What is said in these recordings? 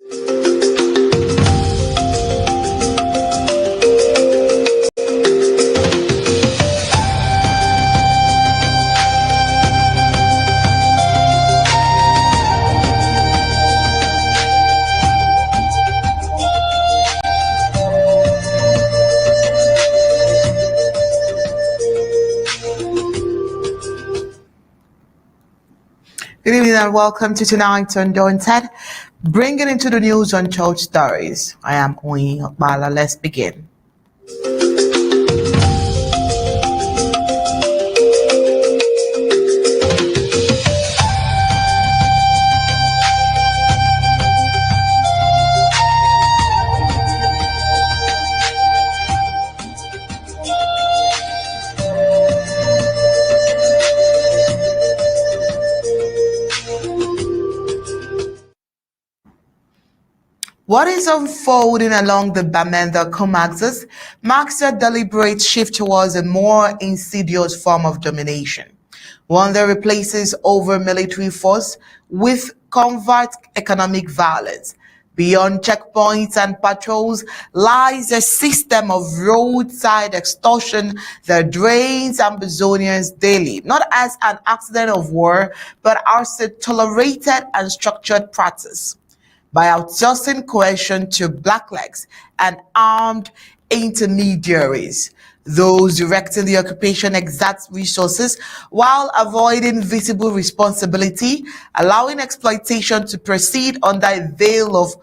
Good evening and welcome to tonight's Undaunted, bringing into the news on church stories. I am Oyin Okbala. Let's begin. What is unfolding along the Bamenda axis marks a deliberate shift towards a more insidious form of domination, one that replaces over military force with covert economic violence. Beyond checkpoints and patrols lies a system of roadside extortion that drains Ambazonians daily, not as an accident of war, but as a tolerated and structured practice. By outsourcing coercion to blacklegs and armed intermediaries, those directing the occupation exact resources while avoiding visible responsibility, allowing exploitation to proceed under a veil of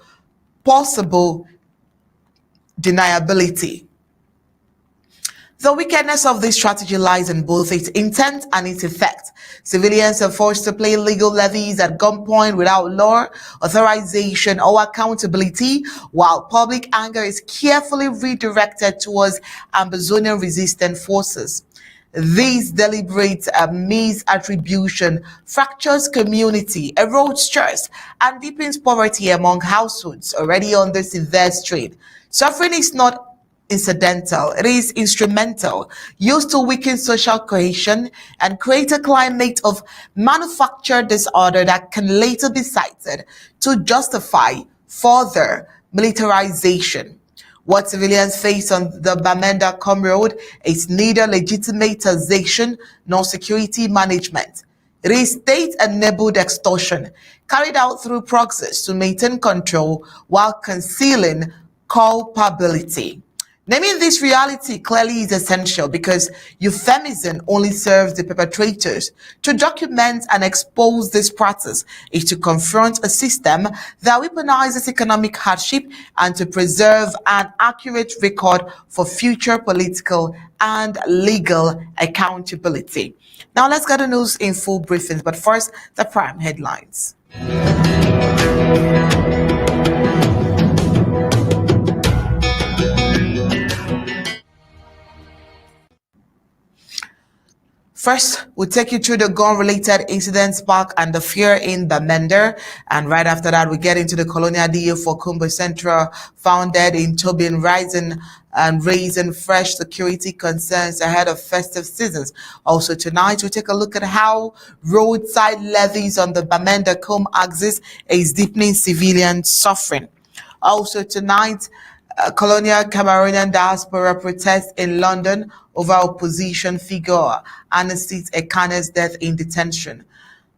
possible deniability. The wickedness of this strategy lies in both its intent and its effect. Civilians are forced to pay legal levies at gunpoint without law, authorization, or accountability, while public anger is carefully redirected towards Ambazonian resistant forces. This deliberate misattribution fractures community, erodes trust, and deepens poverty among households already under severe strain. Suffering is not incidental, it is instrumental, used to weaken social cohesion and create a climate of manufactured disorder that can later be cited to justify further militarization. What civilians face on the Bamenda road is neither legitimatization nor security management. It is state-enabled extortion carried out through proxies to maintain control while concealing culpability. Naming this reality clearly is essential because euphemism only serves the perpetrators. To document and expose this practice is to confront a system that weaponizes economic hardship and to preserve an accurate record for future political and legal accountability. Now let's get the news in full briefings, but first, the prime headlines. First, we'll take you through the gun-related incident spark and the fear in Bamenda, and right after that, we get into the Colonial deal for Kumbo Central, founded in Tobin, raising fresh security concerns ahead of festive seasons. Also tonight, we'll take a look at how roadside levies on the Bamenda axis is deepening civilian suffering. Also tonight, Colonial Cameroonian Diaspora protests in London over opposition figure Anicet Ekane's death in detention.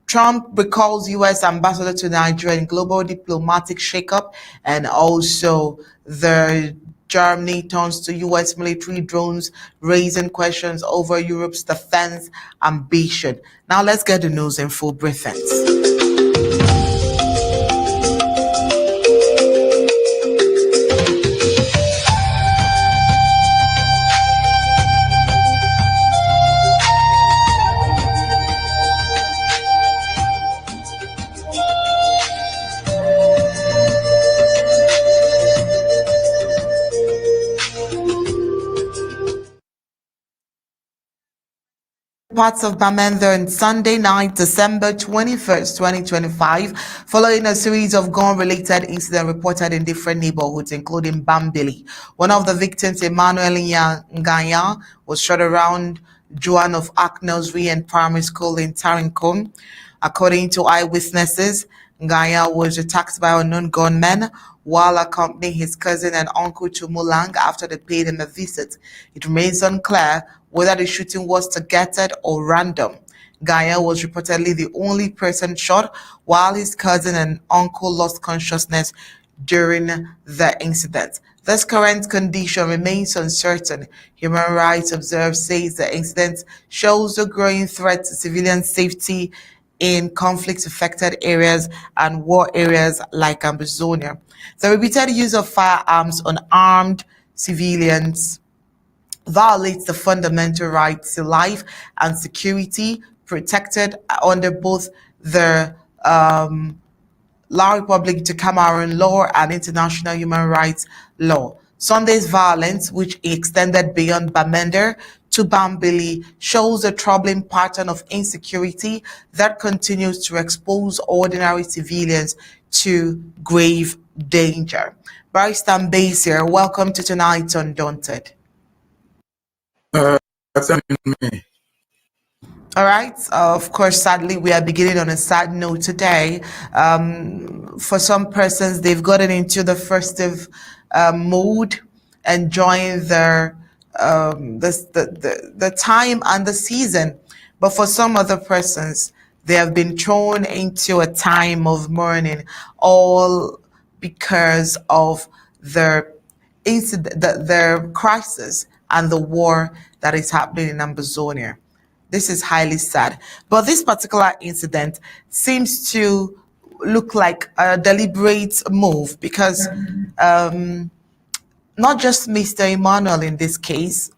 Trump recalls U.S. ambassador to Nigeria in global diplomatic shakeup, and also the Germany turns to U.S. military drones, raising questions over Europe's defense ambition. Now let's get the news in full briefings. Parts of Bamenda on Sunday night, December 21st, 2025, following a series of gun-related incidents reported in different neighborhoods, including Bambili. One of the victims, Emmanuel Nganya, was shot around Joan of Arc Nursery and Primary School in Tarincon. According to eyewitnesses, Ngaya was attacked by unknown gunmen while accompanying his cousin and uncle to Mulang after they paid him a visit. It remains unclear whether the shooting was targeted or random. Ngaya was reportedly the only person shot, while his cousin and uncle lost consciousness during the incident. This current condition remains uncertain. Human Rights Observer says the incident shows a growing threat to civilian safety in conflict-affected areas and war areas like Amazonia. The repeated use of firearms on armed civilians violates the fundamental rights to life and security protected under both the La Republic to Cameroon law and international human rights law. Sunday's violence, which extended beyond Bamenda to Bambili, shows a troubling pattern of insecurity that continues to expose ordinary civilians to grave danger. Barrister Mbeseha, welcome to tonight's Undaunted. All right. Of course, sadly, we are beginning on a sad note today. For some persons, they've gotten into the festive mood, enjoying their the time and the season. But for some other persons, they have been thrown into a time of mourning, all because of their incident, their crisis, and the war that is happening in Amazonia. This is highly sad. But this particular incident seems to look like a deliberate move because not just Mr. Emmanuel in this case,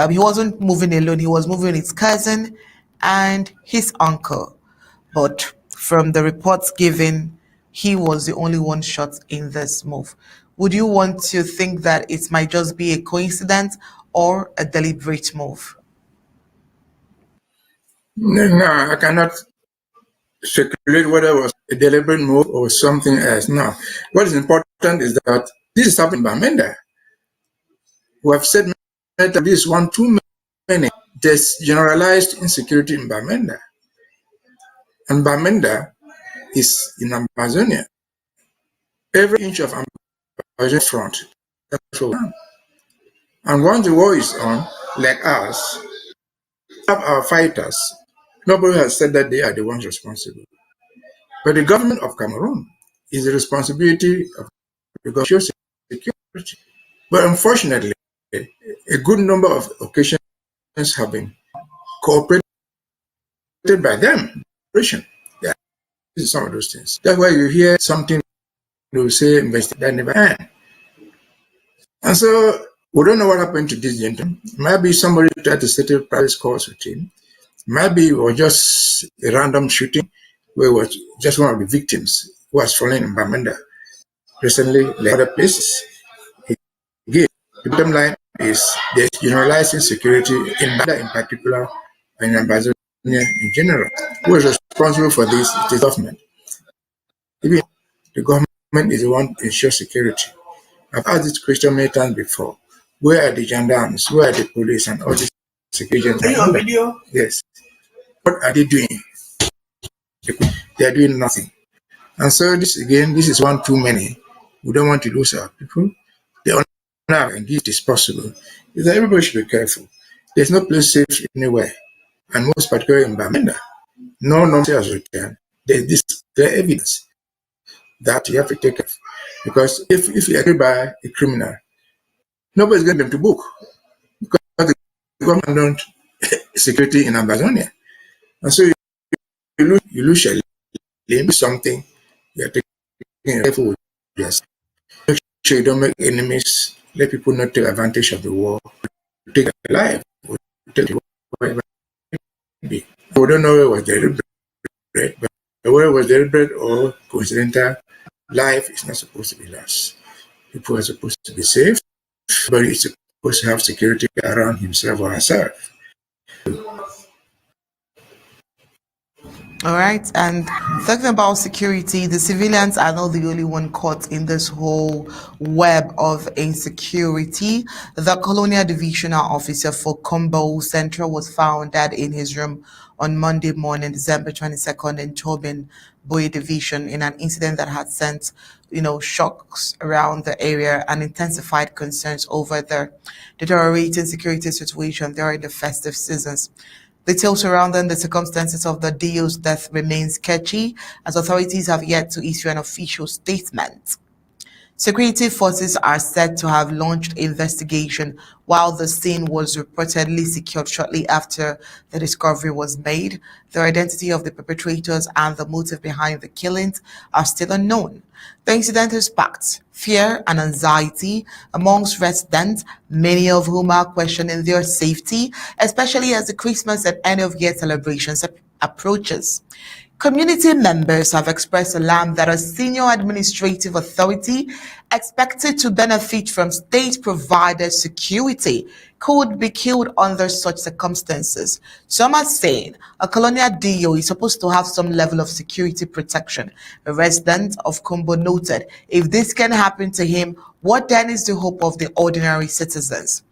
he wasn't moving alone, he was moving with his cousin and his uncle. But from the reports given, he was the only one shot in this move. Would you want to think that it might just be a coincidence or a deliberate move? No, I cannot speculate whether it was a deliberate move or something else. No. What is important is that this is happening in Bamenda. We have said that this one too many. There's generalized insecurity in Bamenda. And Bamenda is in Amazonia. Every inch of Amazonia front. That's what we want. And once the war is on, like us, have our fighters. Nobody has said that they are the ones responsible. But the government of Cameroon is the responsibility of the government security. But unfortunately, a good number of occasions have been cooperated by them. Yeah, this is some of those things. That's why you hear something they say investigate that never end. And so we don't know what happened to this gentleman. Maybe somebody tried to settle private scores with him. Maybe it was just a random shooting where it was just one of the victims who was fallen in Bamenda recently, like other places. Again, the bottom line is there's generalized insecurity in Bamenda in particular and in Amazonia in general. Who is responsible for this? It is government. Even the government is the one to ensure security. I've asked this question many times before. Where are the gendarmes? Where are the police and all these security agents? Yes. What are they doing? They are doing nothing. And so this is one too many. We don't want to lose our people. The honor and it is possible is that everybody should be careful. There's no place safe anywhere. And most particularly in Bamenda, no normalcy has returned. There's this clear evidence that you have to take care of. Because if you agree by a criminal, nobody's going to them to book. Because the government don't security in Amazonia. And so you lose your limb, something you are taking careful with yourself. Make sure you don't make enemies. Let people not take advantage of the war. Take their life. Whatever it be. We don't know where it was deliberate, but whether it was deliberate or coincidental, life is not supposed to be lost. People are supposed to be safe. Everybody is supposed to have security around himself or herself. All right, and talking about security, the civilians are not the only one caught in this whole web of insecurity. The Colonial divisional officer for Kumbo Central was found dead in his room on Monday morning, December 22nd, in Tobin Division, in an incident that had sent, shocks around the area and intensified concerns over the deteriorating security situation during the festive seasons. Details surrounding the circumstances of the DO's death remain sketchy, as authorities have yet to issue an official statement. Security forces are said to have launched investigation while the scene was reportedly secured shortly after the discovery was made. The identity of the perpetrators and the motive behind the killings are still unknown. The incident has sparked fear and anxiety amongst residents, many of whom are questioning their safety, especially as the Christmas and end of year celebrations approaches. Community members have expressed alarm that a senior administrative authority expected to benefit from state-provided security could be killed under such circumstances. Some are saying a colonial DO is supposed to have some level of security protection. A resident of Kumbo noted, if this can happen to him, what then is the hope of the ordinary citizens?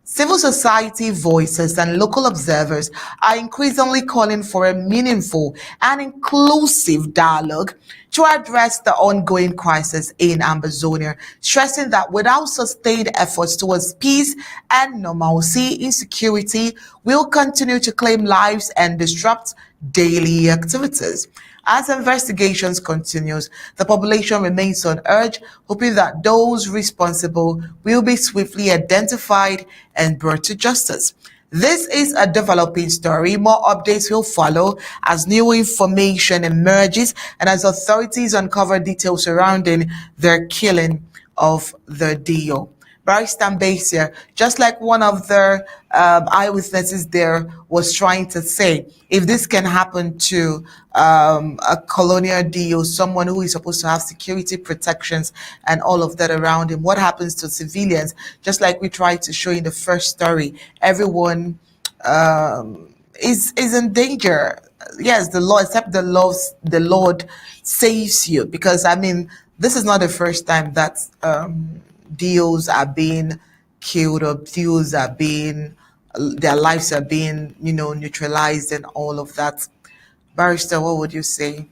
Civil society voices and local observers are increasingly calling for a meaningful and inclusive dialogue to address the ongoing crisis in Ambazonia, stressing that without sustained efforts towards peace and normalcy, insecurity will continue to claim lives and disrupt daily activities. As investigations continues, the population remains on edge, hoping that those responsible will be swiftly identified and brought to justice. This is a developing story. More updates will follow as new information emerges and as authorities uncover details surrounding their killing of the DO. Barrister Mbeseha, just like one of the eyewitnesses there was trying to say, if this can happen to a colonial DO, someone who is supposed to have security protections and all of that around him, what happens to civilians? Just like we tried to show in the first story, everyone is in danger. Yes, the law, except the Lord saves you, because I mean, this is not the first time that DOs are being killed or DOs are being their lives are being neutralized and all of that. Barrister, what would you say?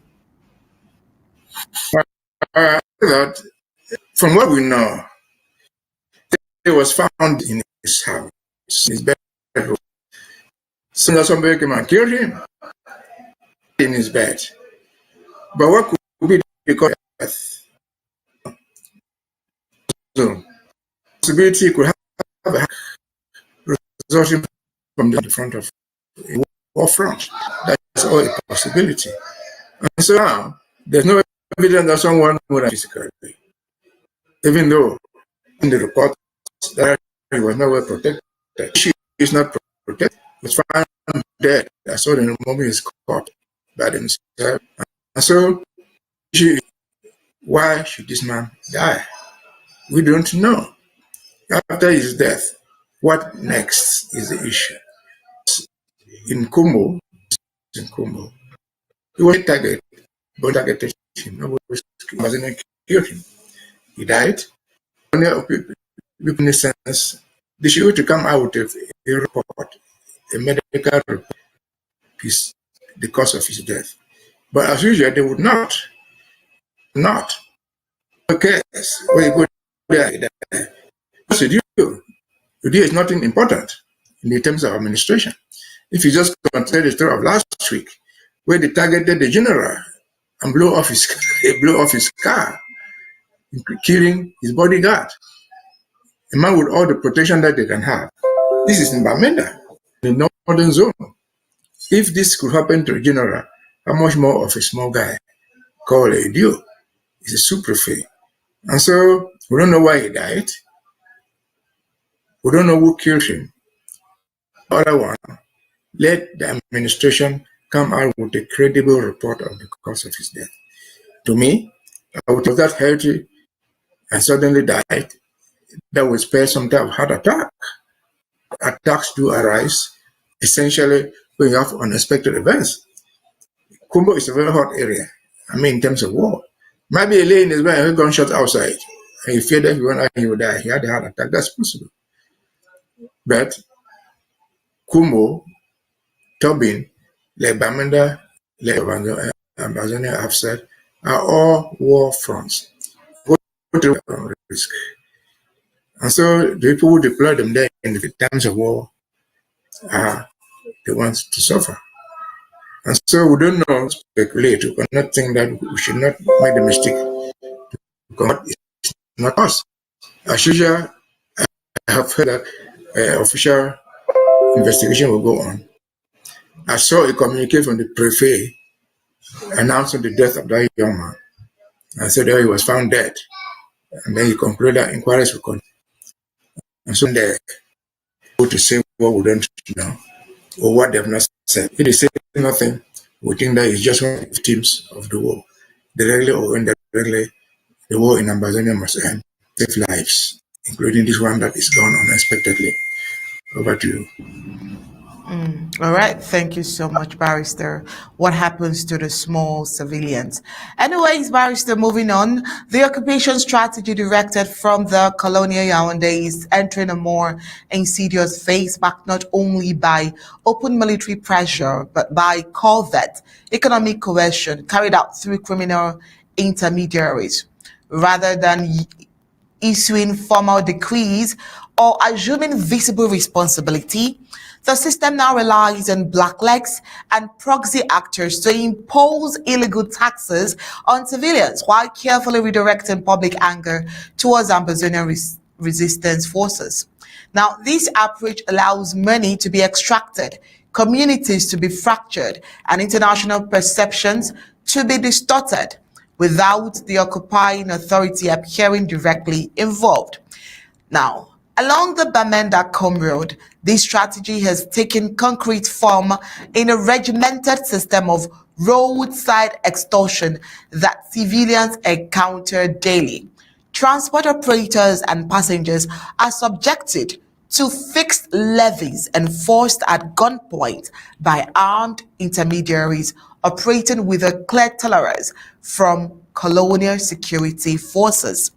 That from what we know, it was found in his house, his bedroom. So somebody came and killed him in his bed. But what could be the cause of death? So, possibility could have a resulting from the front of a war front. That's all a possibility. And so now, there's no evidence that someone would have physically, even though in the report that he was not well protected. She is not protected. He was found dead. I saw the moment he's caught by themselves. And so, why should this man die? We don't know. After his death, what next is the issue. In Kumbo, he was targeted, but targeted him. Nobody wasn't killed him. He died. People in a sense, they should to come out with a report, a medical report, the cause of his death. But as usual, they would not. Okay, where you go there. What you do? You do is nothing important in terms of administration. If you just consider the story of last week, where they targeted the general and blew off his car, killing his bodyguard, a man with all the protection that they can have. This is in Bamenda, the northern zone. If this could happen to a general, how much more of a small guy called a Dio? He's a sous-prefect. And so we don't know why he died. We don't know who killed him. Other one, let the administration come out with a credible report of the cause of his death. To me, I would have that healthy and suddenly died. That would spare some type of heart attack. Attacks do arise, essentially when you have unexpected events. Kumbo is a very hot area. I mean, in terms of war. Maybe a lane is where a gunshot outside. And he feared that he would die. He had a heart attack. That's possible. But Kumbo, Tobin, like Bamenda, like Amazonia have said, are all war fronts. Go to risk. And so the people who deploy them there in the times of war are the ones to suffer. And so we don't know, speculate, we cannot think that we should not make the mistake. Because it's not us. As usual, I have heard that official investigation will go on. I saw a communique from the prefect announcing the death of that young man. And said that he was found dead. And then he concluded that inquiries will continue. And so they go to say what we don't know or what they've not said. If they say nothing, we think that it's just one of the victims of the war. Directly or indirectly, the war in Amazonia must end. Save lives, including this one that is gone unexpectedly. Over to you. All right. Thank you so much, Barrister. What happens to the small civilians? Anyways, Barrister, moving on. The occupation strategy directed from the Colonial Yaoundé is entering a more insidious phase, backed not only by open military pressure, but by covert economic coercion carried out through criminal intermediaries. Rather than issuing formal decrees or assuming visible responsibility, the system now relies on blacklegs and proxy actors to impose illegal taxes on civilians while carefully redirecting public anger towards Amazonian resistance forces. Now, this approach allows money to be extracted, communities to be fractured, and international perceptions to be distorted without the occupying authority appearing directly involved. Now, along the Bamenda Road, this strategy has taken concrete form in a regimented system of roadside extortion that civilians encounter daily. Transport operators and passengers are subjected to fixed levies enforced at gunpoint by armed intermediaries operating with a clear tolerance from colonial security forces.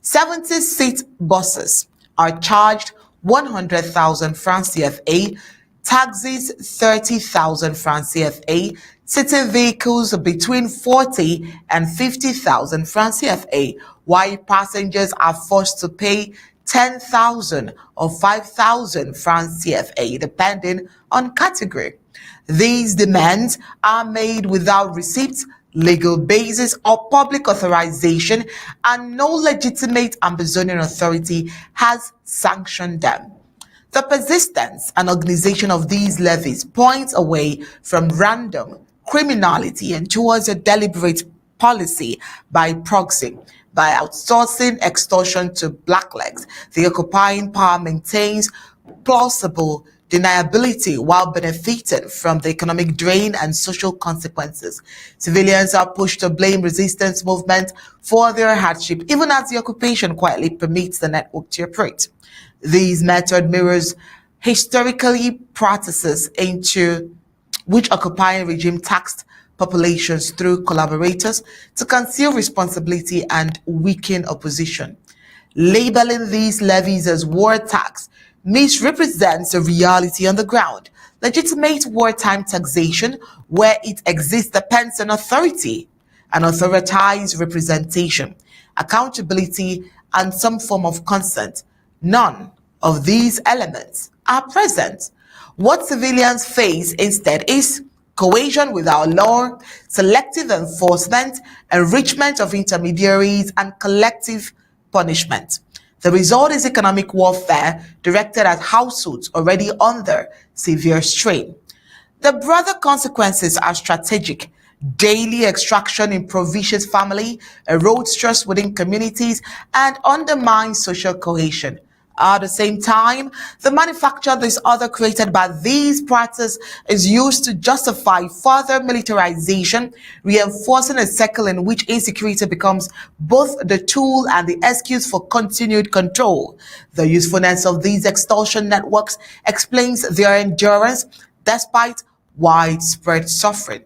70-seat buses are charged 100,000 francs CFA, taxis 30,000 francs CFA, city vehicles between 40 and 50,000 francs CFA, while passengers are forced to pay 10,000 or 5,000 francs CFA, depending on category. These demands are made without receipts, legal basis, or public authorization, and no legitimate Amazonian authority has sanctioned them. The persistence and organization of these levies points away from random criminality and towards a deliberate policy by proxy. By outsourcing extortion to blacklegs, the occupying power maintains plausible deniability while benefiting from the economic drain and social consequences. Civilians are pushed to blame resistance movement for their hardship, even as the occupation quietly permits the network to operate. This method mirrors historically practices into which occupying regime taxed populations through collaborators to conceal responsibility and weaken opposition. Labeling these levies as war tax misrepresents the reality on the ground. Legitimate wartime taxation, where it exists, depends on authority and authorized representation, accountability, and some form of consent. None of these elements are present. What civilians face instead is coercion without law, selective enforcement, enrichment of intermediaries, and collective punishment. The result is economic warfare directed at households already under severe strain. The broader consequences are strategic. Daily extraction impoverishes family, erodes trust within communities, and undermines social cohesion. At the same time, the manufacture disorder created by these practices is used to justify further militarization, reinforcing a cycle in which insecurity becomes both the tool and the excuse for continued control. The usefulness of these extortion networks explains their endurance despite widespread suffering.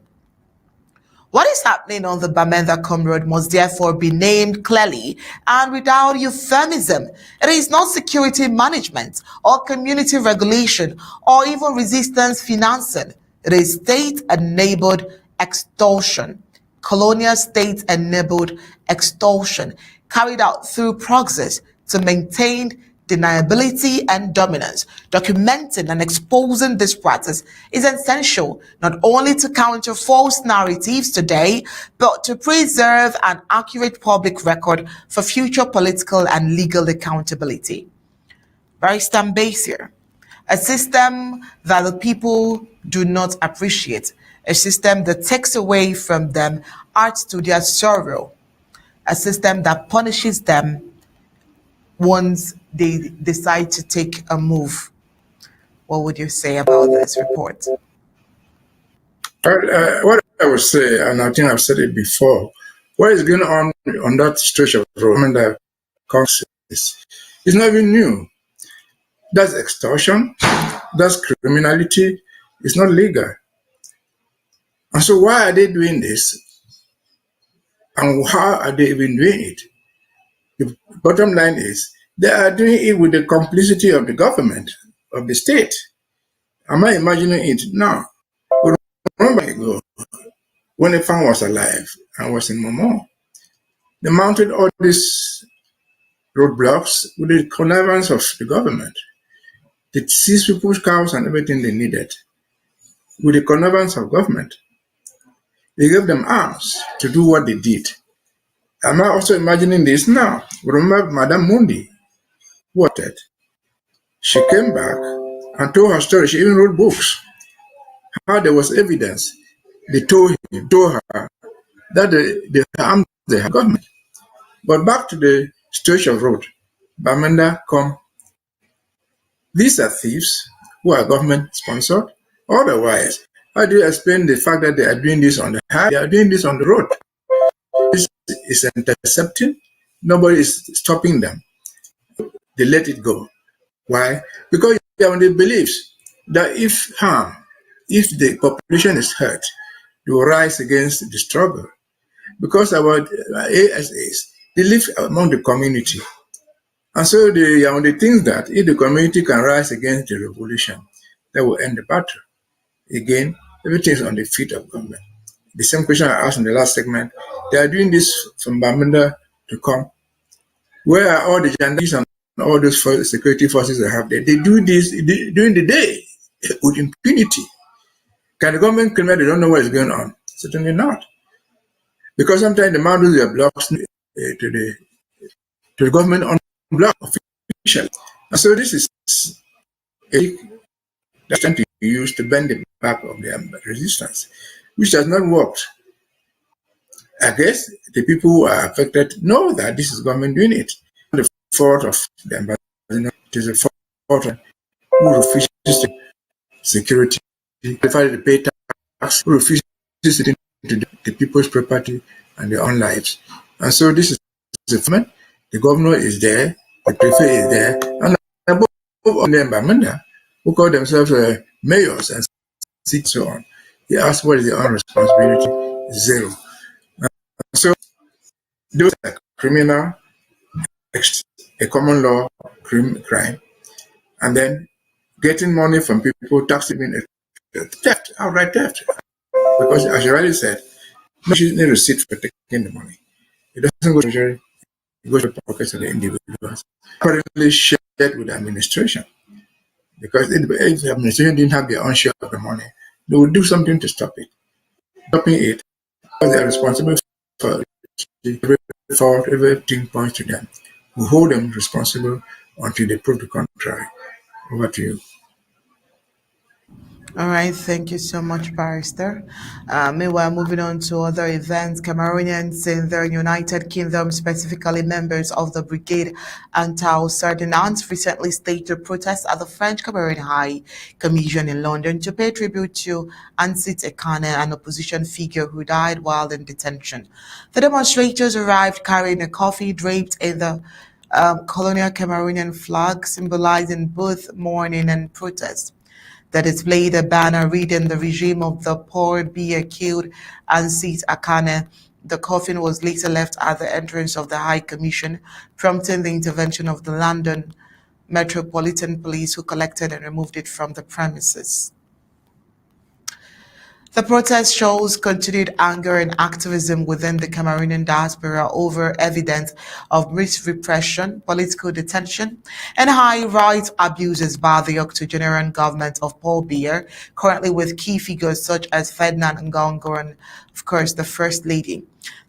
What is happening on the Bamenda Road must therefore be named clearly and without euphemism. It is not security management or community regulation or even resistance financing. It is state-enabled extortion. Colonial state-enabled extortion carried out through proxies to maintain deniability and dominance. Documenting and exposing this practice is essential not only to counter false narratives today, but to preserve an accurate public record for future political and legal accountability. Barrister Mbeseha, a system that the people do not appreciate, a system that takes away from them art to their sorrow, a system that punishes them once they decide to take a move. What would you say about this report? What I would say, and I think I've said it before, what is going on that stretch of road, and the consequences, is not even new. That's extortion, that's criminality, it's not legal. And so why are they doing this? And how are they even doing it? The bottom line is they are doing it with the complicity of the government, of the state. Am I imagining it? No. Remember ago, when the farm was alive and was in Momo, they mounted all these roadblocks with the connivance of the government. They seized people's cows and everything they needed with the connivance of government. They gave them arms to do what they did. Am I also imagining this now? Remember Madame Mundi, what did? She came back and told her story. She even wrote books. How there was evidence. They told her that they armed the government. But back to the stretch of road, Bamenda come. These are thieves who are government sponsored. Otherwise, how do you explain the fact that they are doing this on the highway? They are doing this on the road. This is intercepting. Nobody is stopping them. They let it go. Why? Because they have the beliefs that if the population is hurt, they will rise against the struggle. Because our ASAs, they live among the community. And so they are on the things that if the community can rise against the revolution, that will end the battle. Again, everything is on the feet of government. The same question I asked in the last segment, they are doing this from Bamenda to come. Where are all the journalists and all those security forces they have there? They do this during the day with impunity. Can the government claim that they don't know what is going on? Certainly not. Because sometimes the man does their blocks to the government on block officially. And so this is that's trying to use to bend the back of their resistance, which has not worked. I guess the people who are affected know that this is government doing it. The fault of the ambassador, it is a fault of who refuses to security, to pay tax, who refuses to the people's property and their own lives. And so this is the government. The governor is there, the prefect is there, and above all them Bamenda, who call themselves mayors and so on. He asked what is their own responsibility? Zero. So those are criminal, a common law crime, and then getting money from people, taxing theft, outright theft. Because as you already said, no receipt for taking the money. It doesn't go to treasury, it goes to the pockets of the individuals. Apparently shared with the administration. Because if the administration didn't have their own share of the money, they would do something to stop it. Stopping it, because they are responsible for every fault, everything points to them. We hold them responsible until they prove the contrary. Over to you. All right, thank you so much, Barrister. Meanwhile, moving on to other events, Cameroonians in the United Kingdom, specifically members of the Brigade Anti-Sardinans, recently staged a protest at the French Cameroon High Commission in London to pay tribute to Anicet, Ekane, an opposition figure who died while in detention. The demonstrators arrived carrying a coffin draped in the Colonial Cameroonian flag, symbolizing both mourning and protest. They displayed a banner reading "The regime of the poor be killed and seat Ekane." The coffin was later left at the entrance of the High Commission, prompting the intervention of the London Metropolitan Police, who collected and removed it from the premises. The protest shows continued anger and activism within the Cameroonian diaspora over evidence of repression, political detention, and high rights abuses by the octogenarian government of Paul Biya, currently with key figures such as Ferdinand Ngongo and, of course, the First Lady.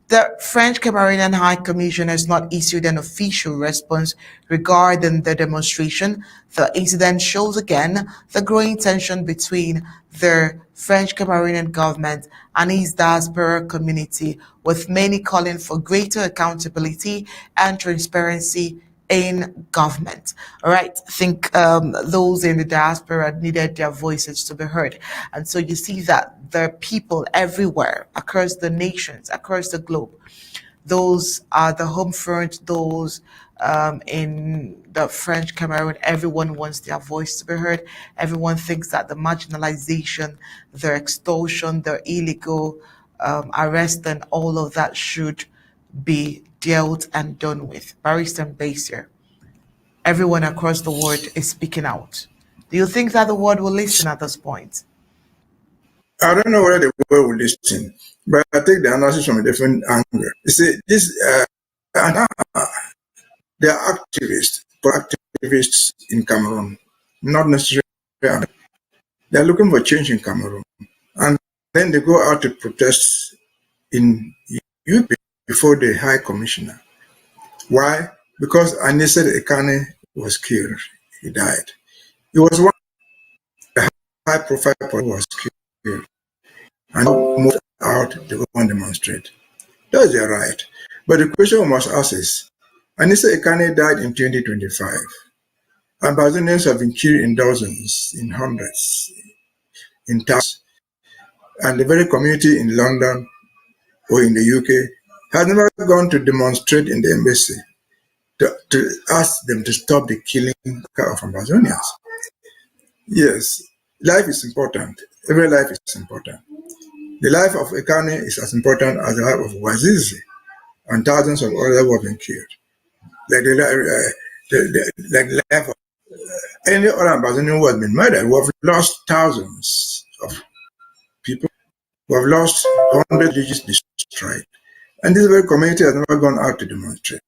The French Cameroonian High Commission has not issued an official response regarding the demonstration. The incident shows again the growing tension between the French Cameroonian government and its diaspora community, with many calling for greater accountability and transparency in government. All right, I think those in the diaspora needed their voices to be heard. And so you see that there are people everywhere across the nations, across the globe. Those are the home front, those in the French Cameroon, everyone wants their voice to be heard. Everyone thinks that the marginalization, the extortion, the illegal arrest, and all of that should be dealt and done with. Barrister Mbeseha, everyone across the world is speaking out. Do you think that the world will listen at this point? I don't know whether the world will listen, but I take the analysis from a different angle. You see, there are activists, pro-activists in Cameroon, not necessarily. They're looking for change in Cameroon. And then they go out to protest in UK before the High Commissioner. Why? Because Anicet Ekane was killed. He died. He was one of the high-profile person who was killed. And moved out to go and demonstrate. That's their right. But the question we must ask is, Anicet Ekane died in 2025. Ambazonians have been killed in dozens, in hundreds, in thousands. And the very community in London or in the UK has never gone to demonstrate in the embassy to ask them to stop the killing of Ambazonians. Yes, life is important. Every life is important. The life of Ekane is as important as the life of Wazizi and thousands of others who have been killed. Like the life of any other Ambazonian who has been murdered. We have lost thousands of people. We have lost hundreds of villages destroyed. And this very community has never gone out to demonstrate.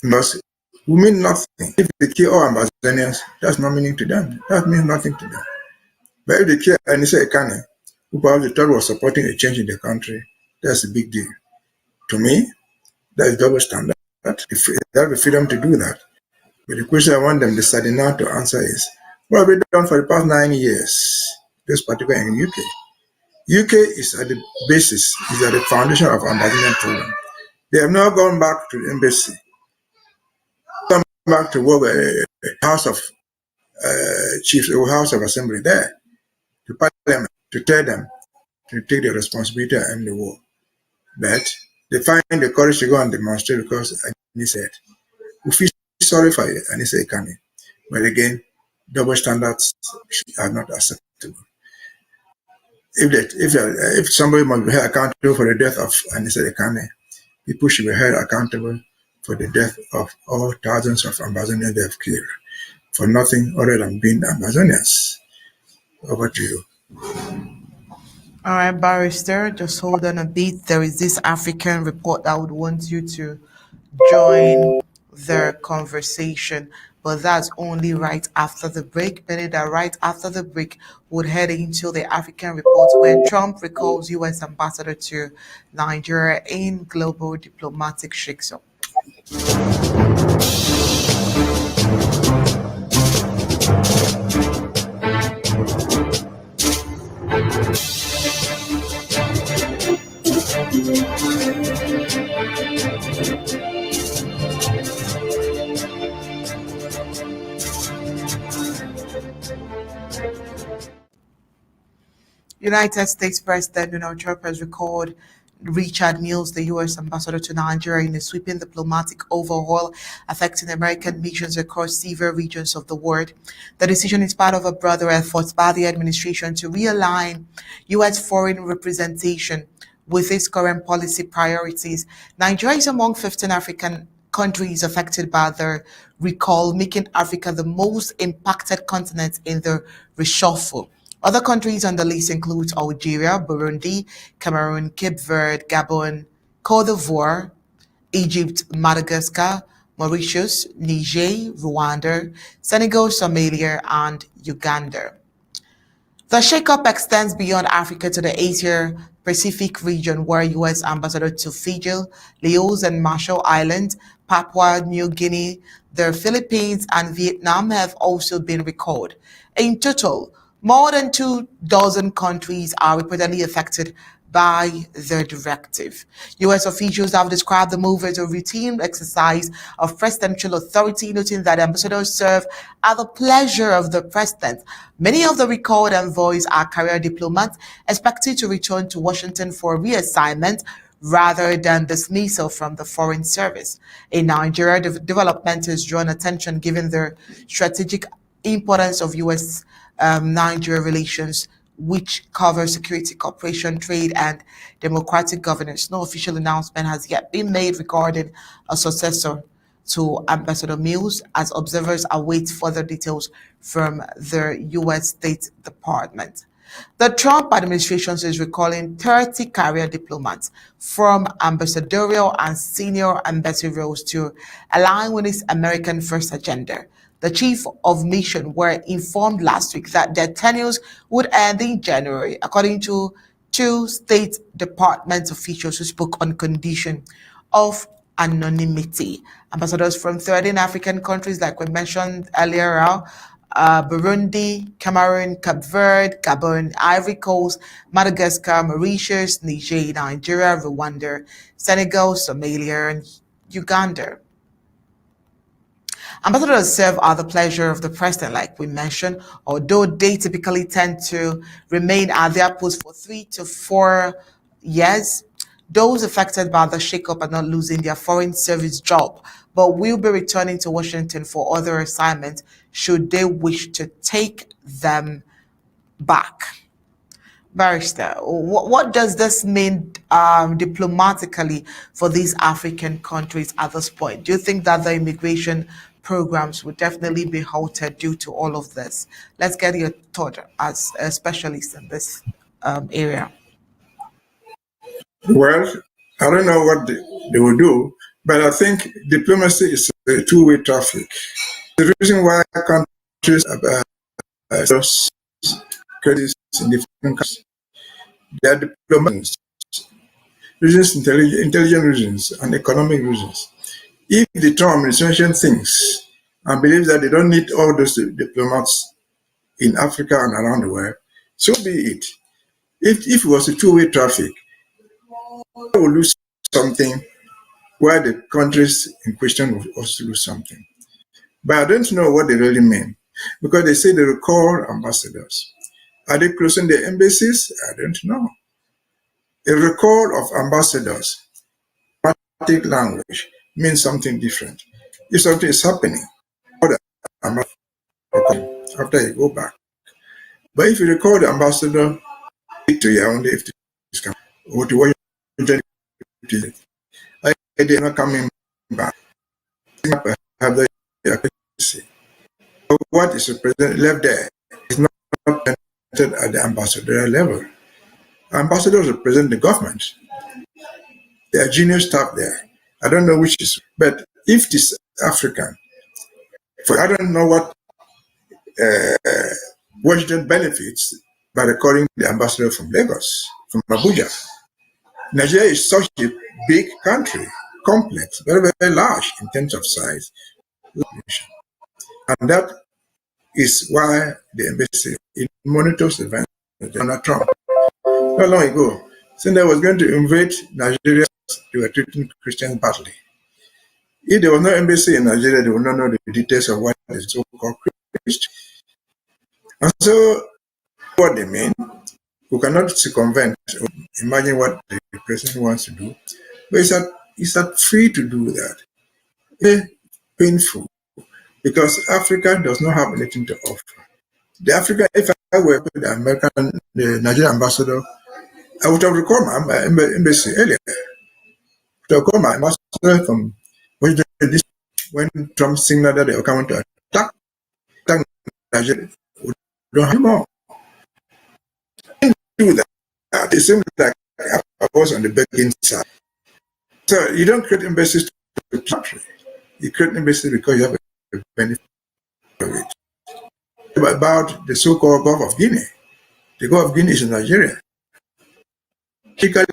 Because we mean nothing. If they kill all Ambazonians, that's not meaning to them. That means nothing to them. But if they kill Anicet Ekane, who probably thought was supporting a change in the country, that's a big deal. To me, that is double standard. They have the freedom to do that. But the question I want them deciding now to answer is, what have we done for the past 9 years, this particular in UK? UK is at the basis, is at the foundation of Ambazonian program. They have now gone back to the embassy, gone back to work House of Chiefs or House of Assembly there, to Parliament, to tell them to take the responsibility and end the war. But they find the courage to go and demonstrate because Anicet. We feel sorry for Anicet Ekane. But again, double standards are not acceptable. If somebody must be held accountable for the death of Anicet Ekane, people should be held accountable for the death of all thousands of Ambazonians they have killed for nothing other than being Ambazonians. Over to you. All right, Barrister, just hold on a bit. There is this African report that would want you to join the conversation, but that's only right after the break. Meaning that right after the break, we'll head into the African report where Trump recalls U.S. ambassador to Nigeria in global diplomatic shakeup. United States President Donald Trump has recalled Richard Mills, the U.S. ambassador to Nigeria, in a sweeping diplomatic overhaul affecting American missions across several regions of the world. The decision is part of a broader effort by the administration to realign U.S. foreign representation with its current policy priorities. Nigeria is among 15 African countries affected by the recall, making Africa the most impacted continent in the reshuffle. Other countries on the list include Algeria, Burundi, Cameroon, Cape Verde, Gabon, Cote d'Ivoire, Egypt, Madagascar, Mauritius, Niger, Rwanda, Senegal, Somalia, and Uganda. The shakeup extends beyond Africa to the Asia-Pacific region, where U.S. Ambassador to Fiji, Laos and Marshall Islands, Papua New Guinea, the Philippines, and Vietnam have also been recalled. In total, more than 24 countries are reportedly affected by the directive. U.S. officials have described the move as a routine exercise of presidential authority, noting that ambassadors serve at the pleasure of the president. Many of the recalled envoys are career diplomats expected to return to Washington for reassignment rather than dismissal from the Foreign Service. In Nigeria, the development has drawn attention given the strategic importance of U.S.-Nigeria relations, which cover security, cooperation, trade, and democratic governance. No official announcement has yet been made regarding a successor to Ambassador Mills, as observers await further details from the U.S. State Department. The Trump administration is recalling 30 career diplomats from ambassadorial and senior embassy roles to align with its American First agenda. The chief of mission were informed last week that their tenures would end in January, according to two State Department officials who spoke on condition of anonymity. Ambassadors from 13 African countries, like we mentioned earlier, Burundi, Cameroon, Cape Verde, Gabon, Ivory Coast, Madagascar, Mauritius, Niger, Nigeria, Rwanda, Senegal, Somalia, and Uganda. Ambassadors serve at the pleasure of the president, like we mentioned, although they typically tend to remain at their post for 3 to 4 years. Those affected by the shakeup are not losing their foreign service job, but will be returning to Washington for other assignments should they wish to take them back. Barrister, what does this mean diplomatically for these African countries at this point? Do you think that the immigration programs would definitely be halted due to all of this? Let's get your thought as a specialist in this area. Well, I don't know what they will do, but I think diplomacy is a two-way traffic. The reason why countries credits in different countries, they are diplomats, reasons, intelligent reasons, and economic reasons. If the Trump administration thinks and believes that they don't need all those diplomats in Africa and around the world, so be it. If it was a two-way traffic, we will lose something while the countries in question will also lose something. But I don't know what they really mean, because they say they recall ambassadors. Are they closing the embassies? I don't know. A recall of ambassadors, diplomatic language, means something different. If something is happening, after you go back. But if you recall the ambassador to Yaoundé, if it's coming, or to Washington, they're not coming back. Have the accuracy. What is the president left there is not represented at the ambassadorial level. Ambassadors represent the government. There are junior staff there. I don't know which is, but if this African, I don't know what Washington benefits by recalling the ambassador from Lagos, from Abuja. Nigeria is such a big country, complex, very, very large in terms of size. And that is why the embassy monitors events. Donald Trump, not long ago, said they was going to invade Nigeria. They were treating Christians badly. If there was no embassy in Nigeria, they would not know the details of what is so-called Christian. And so, what they mean We cannot circumvent or imagine what the president wants to do, but it's not free to do that. It's painful because Africa does not have anything to offer. The Africa, if I were the Nigerian ambassador, I would have recalled my embassy earlier. To call my ambassador from when Trump signaled that they were coming to attack Nigeria. We don't have more. Do that. It seems like I was on the begging side. So you don't create embassies to the country. You create embassies because you have a benefit of it. About the so-called Gulf of Guinea. The Gulf of Guinea is in Nigeria. United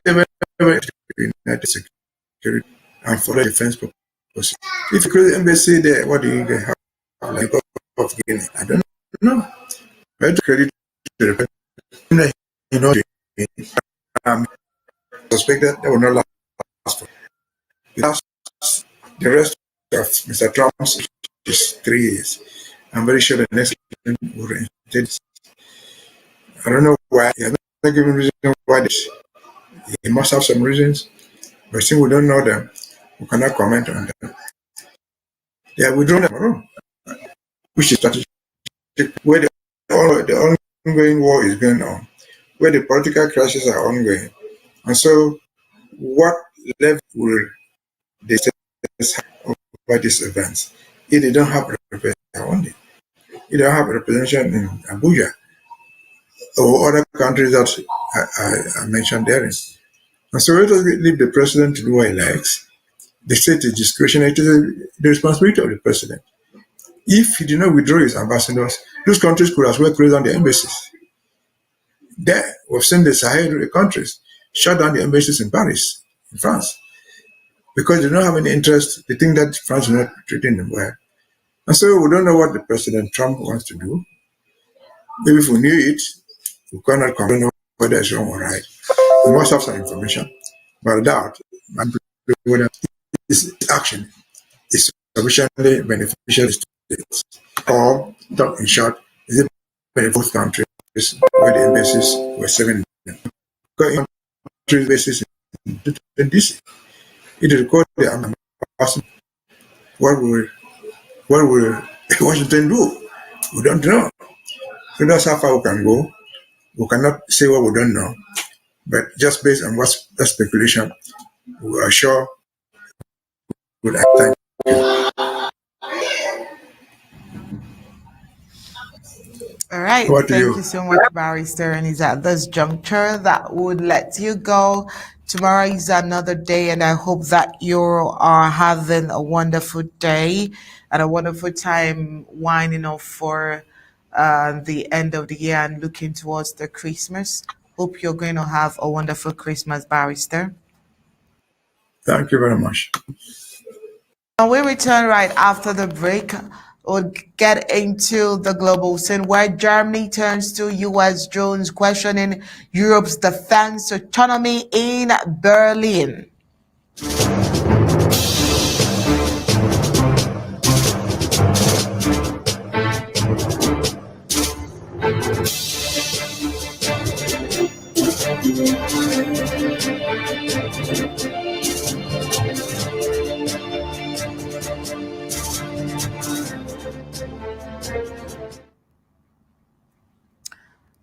Security and for the defense purposes. If you create an embassy there, what do you have? Like Gulf of Guinea? I don't know. But to credit to the suspect that will not last for. Because the rest of Mr. Trump's is 3 years. I'm very sure the next election will reinstate. I don't know why. He has not given reason why this. He must have some reasons, but since we don't know them, we cannot comment on them. They are withdrawn Cameroon, which is strategic, where the ongoing war is going on, where the political crises are ongoing. And so, what level will they say over these events if they don't have representation? If they don't have representation in Abuja or other countries that I mentioned there. And so let us leave the president to do what he likes. The state is discretionary. It is the responsibility of the president. If he did not withdraw his ambassadors, those countries could as well close down their embassies. There, we've seen the Sahel countries shut down the embassies in Paris, in France, because they don't have any interest. They think that France is not treating them well. And so we don't know what the President Trump wants to do. Maybe if we knew it, we cannot complain whether it's wrong or right. We must have some information. But I doubt whether this action is sufficiently beneficial to states. Or, in short, is it beneficial both countries where the embassies were serving them? Because in countries bases in DC, it record the ambassador. What will Washington do? We don't know. So that's how far we can go. We cannot say what we don't know. But just based on what's the speculation, we are sure we would act. All right. Thank you so much, Barrister. And it's at this juncture that would let you go. Tomorrow is another day, and I hope that you are having a wonderful day and a wonderful time winding up for the end of the year and looking towards the Christmas. Hope you're going to have a wonderful Christmas, Barrister. Thank you very much. And we return right after the break. We'll get into the global scene where Germany turns to U.S. drones questioning Europe's defense autonomy in Berlin.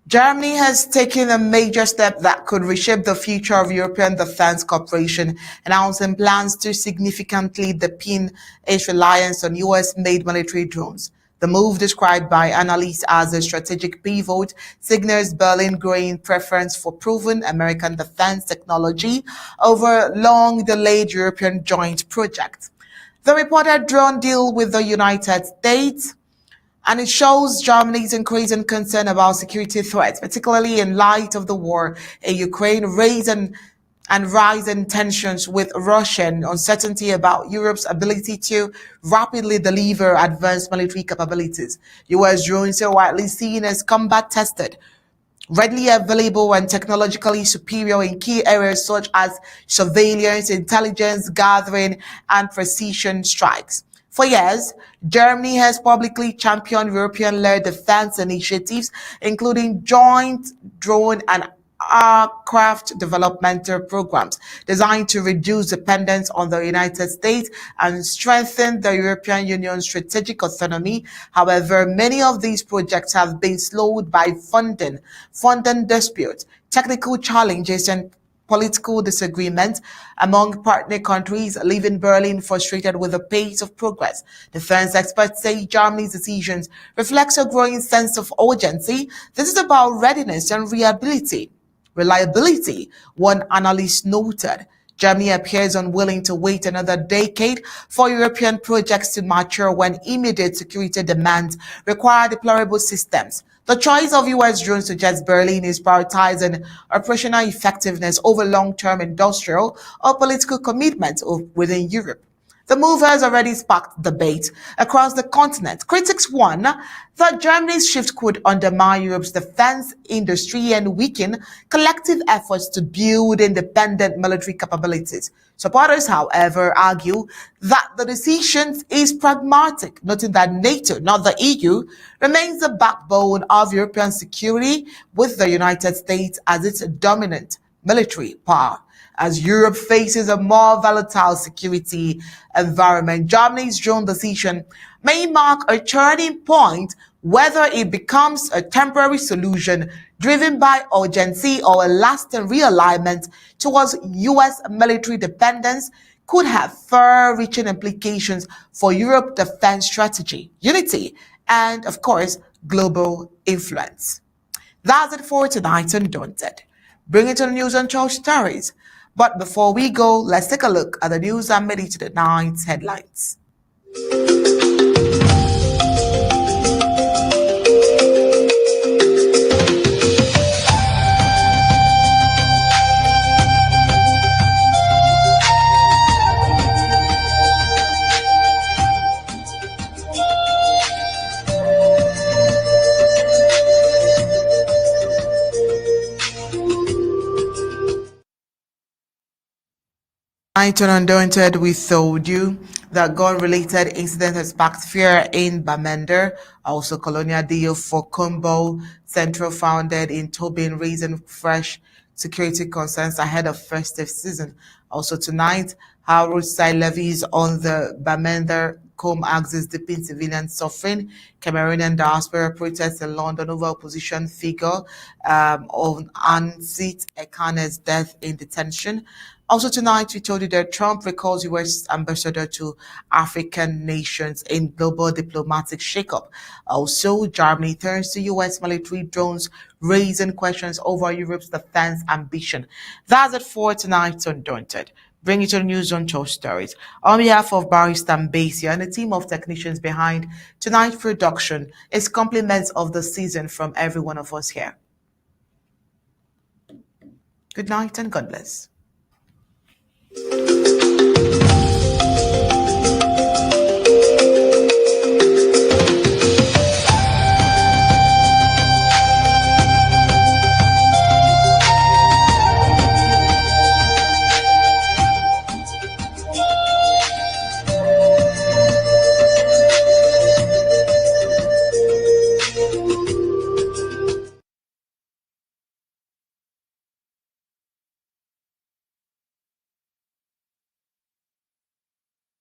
Germany has taken a major step that could reshape the future of European defense cooperation, announcing plans to significantly deepen its reliance on US-made military drones. The move, described by analysts as a strategic pivot, signals Berlin's growing preference for proven American defense technology over long-delayed European joint projects. The reported drone deal with the United States, and it shows Germany's increasing concern about security threats, particularly in light of the war in Ukraine, and rising tensions with Russia, and uncertainty about Europe's ability to rapidly deliver advanced military capabilities. US drones are widely seen as combat tested, readily available and technologically superior in key areas such as surveillance, intelligence gathering, and precision strikes. For years, Germany has publicly championed European-led defense initiatives, including joint drone and aircraft developmental programs designed to reduce dependence on the United States and strengthen the European Union's strategic autonomy. However, many of these projects have been slowed by funding disputes, technical challenges, and political disagreement among partner countries, leaving Berlin frustrated with the pace of progress. Defense experts say Germany's decisions reflects a growing sense of urgency. This is about readiness and reliability, one analyst noted. Germany appears unwilling to wait another decade for European projects to mature when immediate security demands require deplorable systems. The choice of US drones suggests Berlin is prioritizing operational effectiveness over long-term industrial or political commitments within Europe. The move has already sparked debate across the continent. Critics warn that Germany's shift could undermine Europe's defense industry and weaken collective efforts to build independent military capabilities. Supporters, however, argue that the decision is pragmatic, noting that NATO, not the EU, remains the backbone of European security, with the United States as its dominant military power. As Europe faces a more volatile security environment, Germany's drone decision may mark a turning point, whether it becomes a temporary solution driven by urgency or a lasting realignment towards US military dependence could have far-reaching implications for Europe's defense strategy, unity, and, of course, global influence. That's it for tonight, Undaunted. Bring it to the news and church stories. But before we go, let's take a look at the news that made it to the night's headlines. Undaunted, we told you that gun-related incident has sparked fear in Bamenda. Also, Colonial deal for Kumbo, Central founded in Tobin, raising fresh security concerns ahead of festive season. Also tonight, how roadside levies on the Bamenda axis Deepen civilian suffering. Cameroonian diaspora protests in London over opposition figure on Anicet, Ekane's death in detention. Also tonight, we told you that Trump recalls U.S. ambassador to African nations in global diplomatic shakeup. Also, Germany turns to U.S. military drones, raising questions over Europe's defense ambition. That's it for tonight's Undaunted. Bring you to the news on Church Stories. On behalf of Barrister Mbeseha and the team of technicians behind tonight's production, it's compliments of the season from every one of us here. Good night and God bless.